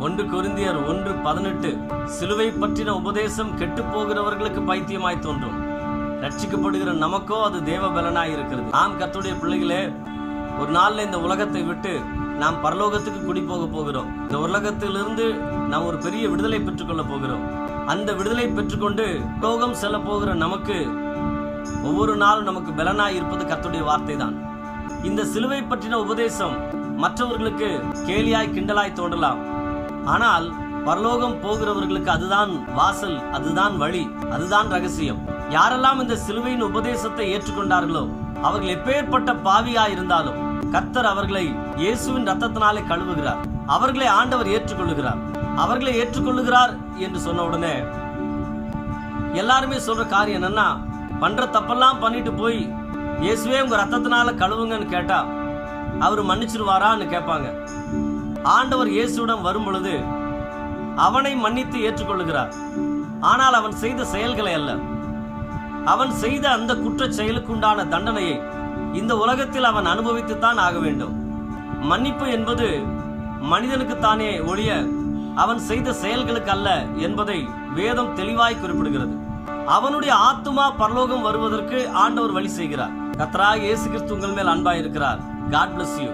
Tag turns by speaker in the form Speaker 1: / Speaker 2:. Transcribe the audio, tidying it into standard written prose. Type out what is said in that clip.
Speaker 1: 1 கொரிந்தியர் 1:18 சிலுவை பற்றின உபதேசம் கெட்டு போகிறவர்களுக்கு பைத்தியமாய் தோன்றும், ரட்சிக்கப்படுகிற நமக்கோ அது தேவ பலனாய் இருக்கிறது. நாம் கர்த்தருடைய பிள்ளைகளே, ஒரு நாள்ல இந்த உலகத்தை விட்டு நாம் பரலோகத்துக்கு குடி போக போகிறோம். இந்த உலகத்திலிருந்து நாம் ஒரு பெரிய விடுதலை பெற்றுக்கொள்ள போகிறோம். அந்த விடுதலை பெற்றுக்கொண்டு லோகம் செல்ல போகிற நமக்கு ஒவ்வொரு நாளும் நமக்கு பலனாய் இருப்பது கர்த்தருடைய வார்த்தை தான். இந்த சிலுவை பற்றின உபதேசம் மற்றவர்களுக்கு கேலியாய் கிண்டலாய் தோன்றலாம். ஆனால் பரலோகம் போகிறவர்களுக்கு அதுதான் வாசல், அதுதான் வழி, அதுதான் ரகசியம். யாரெல்லாம் இந்த சிலுவையின் உபதேசத்தை ஏற்றுக்கொண்டார்களோ அவர்கள் எப்பேற்பட்ட பாவியாயிருந்தாலும் கர்த்தர் அவர்களை இயேசுவின் ரத்தத்தினாலே கழுவுகிறார். அவர்களை ஆண்டவர் ஏற்றுக்கொள்ளுகிறார். அவர்களை ஏற்றுக்கொள்ளுகிறார் என்று சொன்ன உடனே எல்லாருமே சொல்ற காரியம் என்னன்னா, பண்ற தப்பெல்லாம் பண்ணிட்டு போய் இயேசுவே உங்க ரத்தத்தினால கழுவுங்கன்னு கேட்டா அவர் மன்னிச்சிருவாரான்னு கேட்பாங்க. ஆண்டவர் இயேசுவிடம் வரும் பொழுது அவனை மன்னித்து ஏற்றுக்கொள்ளுகிறார். ஆனால் அவன் செய்த செயல்களை அல்ல, அவன் செய்த அந்த குற்ற செயலுக்குண்டான தண்டனையை இந்த உலகத்தில் அவன் அனுபவித்துத்தான் ஆக வேண்டும். மன்னிப்பு என்பது மனிதனுக்குத்தானே ஒழிய அவன் செய்த செயல்களுக்கு அல்ல என்பதை வேதம் தெளிவாய் குறிப்பிடுகிறது. அவனுடைய ஆத்துமா பரலோகம் வருவதற்கு ஆண்டவர் வழி செய்கிறார். கர்த்தராகிய இயேசு கிறிஸ்து உங்கள் மேல் அன்பாய் இருக்கிறார். God bless you.